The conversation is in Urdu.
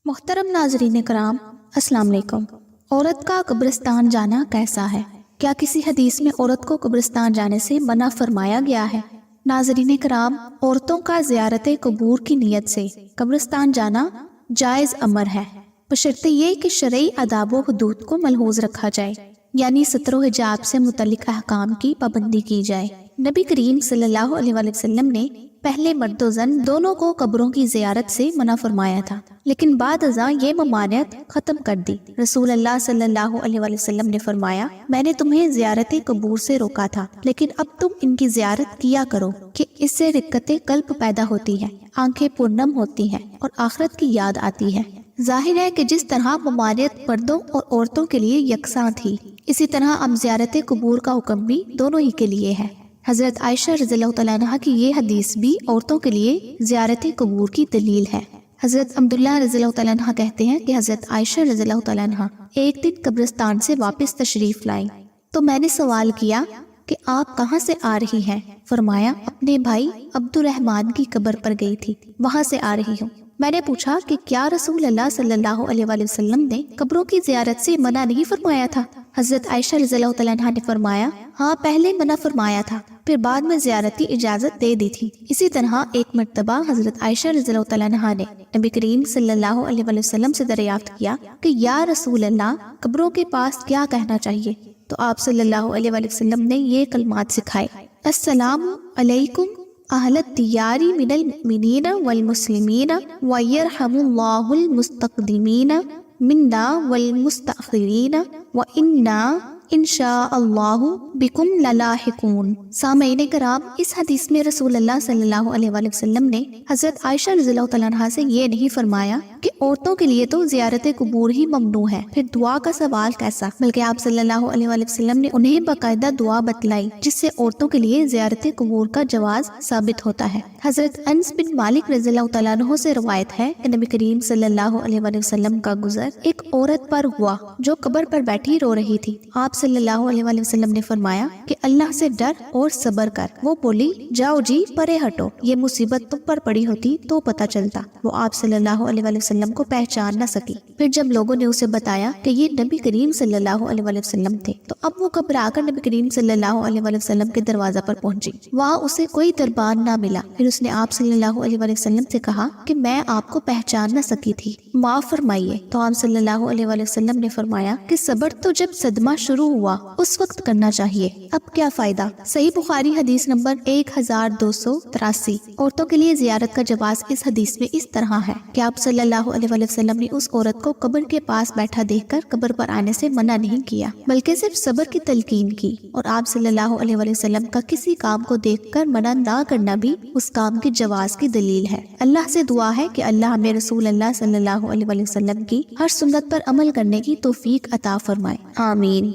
محترم ناظرین کرام، السلام علیکم۔ عورت کا قبرستان جانا کیسا ہے؟ کیا کسی حدیث میں عورت کو قبرستان جانے سے منع فرمایا گیا ہے؟ ناظرین کرام، عورتوں کا زیارت قبور کی نیت سے قبرستان جانا جائز امر ہے، بشرطے یہ کہ شرعی آداب و حدود کو ملحوظ رکھا جائے، یعنی ستر و حجاب سے متعلق احکام کی پابندی کی جائے۔ نبی کریم صلی اللہ علیہ وآلہ وسلم نے پہلے مرد و زن دونوں کو قبروں کی زیارت سے منع فرمایا تھا، لیکن بعد ازاں یہ ممانعت ختم کر دی۔ رسول اللہ صلی اللہ علیہ وآلہ وسلم نے فرمایا، میں نے تمہیں زیارت قبور سے روکا تھا، لیکن اب تم ان کی زیارت کیا کرو کہ اس سے رقت قلب پیدا ہوتی ہے، آنکھیں پرنم ہوتی ہیں اور آخرت کی یاد آتی ہے۔ ظاہر ہے کہ جس طرح ممانعت مردوں اور عورتوں کے لیے یکساں تھی، اسی طرح اب زیارت قبور کا حکم بھی دونوں ہی کے لیے ہے۔ حضرت عائشہ رضی اللہ تعالیٰ عنہ کی یہ حدیث بھی عورتوں کے لیے زیارت قبور کی دلیل ہے۔ حضرت عبداللہ رضی اللہ تعالیٰ عنہ کہتے ہیں کہ حضرت عائشہ رضی اللہ تعالیٰ عنہ ایک دن قبرستان سے واپس تشریف لائیں تو میں نے سوال کیا کہ آپ کہاں سے آ رہی ہیں؟ فرمایا، اپنے بھائی عبد الرحمن کی قبر پر گئی تھی، وہاں سے آ رہی ہوں۔ میں نے پوچھا کہ کیا رسول اللہ صلی اللہ علیہ وآلہ وسلم نے قبروں کی زیارت سے منع نہیں فرمایا تھا؟ حضرت عائشہ رضی اللہ تعالیٰ عنہ نے فرمایا، ہاں پہلے منع فرمایا تھا، پھر بعد میں زیارت کی اجازت دے دی تھی۔ اسی طرح ایک مرتبہ حضرت عائشہ رضی اللہ تعالیٰ عنہ نے نبی کریم صلی اللہ علیہ وآلہ وسلم سے دریافت کیا کہ یا رسول اللہ، قبروں کے پاس کیا کہنا چاہیے؟ تو آپ صلی اللہ علیہ وآلہ وسلم نے یہ کلمات سکھائے، السلام علیکم اہل الدیار من المؤمنین والمسلمین ویرحم اللہ المستقدمین منا والمستأخرین وإنا انشاء اللہ بکم للاحقون۔ سامعین کرام، اس حدیث میں رسول اللہ صلی اللہ علیہ وآلہ وسلم نے حضرت عائشہ رضی اللہ تعالیٰ عنہ سے یہ نہیں فرمایا کہ عورتوں کے لیے تو زیارت قبور ہی ممنوع ہے، پھر دعا کا سوال کیسا؟ بلکہ آپ صلی اللہ علیہ وآلہ وسلم نے انہیں باقاعدہ دعا بتلائی جس سے عورتوں کے لیے زیارت قبور کا جواز ثابت ہوتا ہے۔ حضرت انس بن مالک رضی اللہ تعالیٰ عنہ سے روایت ہے کہ نبی کریم صلی اللہ علیہ وآلہ وسلم کا گزر ایک عورت پر ہوا جو قبر پر بیٹھی رو رہی تھی۔ آپ صلی اللہ علیہ وآلہ وسلم نے فرمایا کہ اللہ سے ڈر اور صبر کر۔ وہ بولی، جاؤ جی پرے ہٹو، یہ مصیبت تم پر پڑی ہوتی تو پتہ چلتا۔ وہ آپ صلی اللہ علیہ وآلہ وسلم کو پہچان نہ سکی۔ پھر جب لوگوں نے اسے بتایا کہ یہ نبی کریم صلی اللہ علیہ وآلہ وسلم تھے تو اب وہ گھبرا کر نبی کریم صلی اللہ علیہ وآلہ وسلم کے دروازہ پر پہنچی۔ وہاں اسے کوئی دربان نہ ملا۔ پھر اس نے آپ صلی اللہ علیہ وآلہ وسلم سے کہا کہ میں آپ کو پہچان نہ سکی تھی، معاف فرمائیے۔ تو آپ صلی اللہ علیہ وآلہ وسلم نے فرمایا کہ صبر تو جب صدمہ شروع ہوا اس وقت کرنا چاہیے، اب کیا فائدہ؟ صحیح بخاری حدیث نمبر 1283۔ عورتوں کے لیے زیارت کا جواز اس حدیث میں اس طرح ہے کہ آپ صلی اللہ علیہ وآلہ وسلم نے اس عورت کو قبر کے پاس بیٹھا دیکھ کر قبر پر آنے سے منع نہیں کیا، بلکہ صرف صبر کی تلقین کی، اور آپ صلی اللہ علیہ وآلہ وسلم کا کسی کام کو دیکھ کر منع نہ کرنا بھی اس کام کے جواز کی دلیل ہے۔ اللہ سے دعا ہے کہ اللہ ہمیں رسول اللہ صلی اللہ علیہ وآلہ وسلم کی ہر سنت پر عمل کرنے کی توفیق عطا فرمائے، آمین۔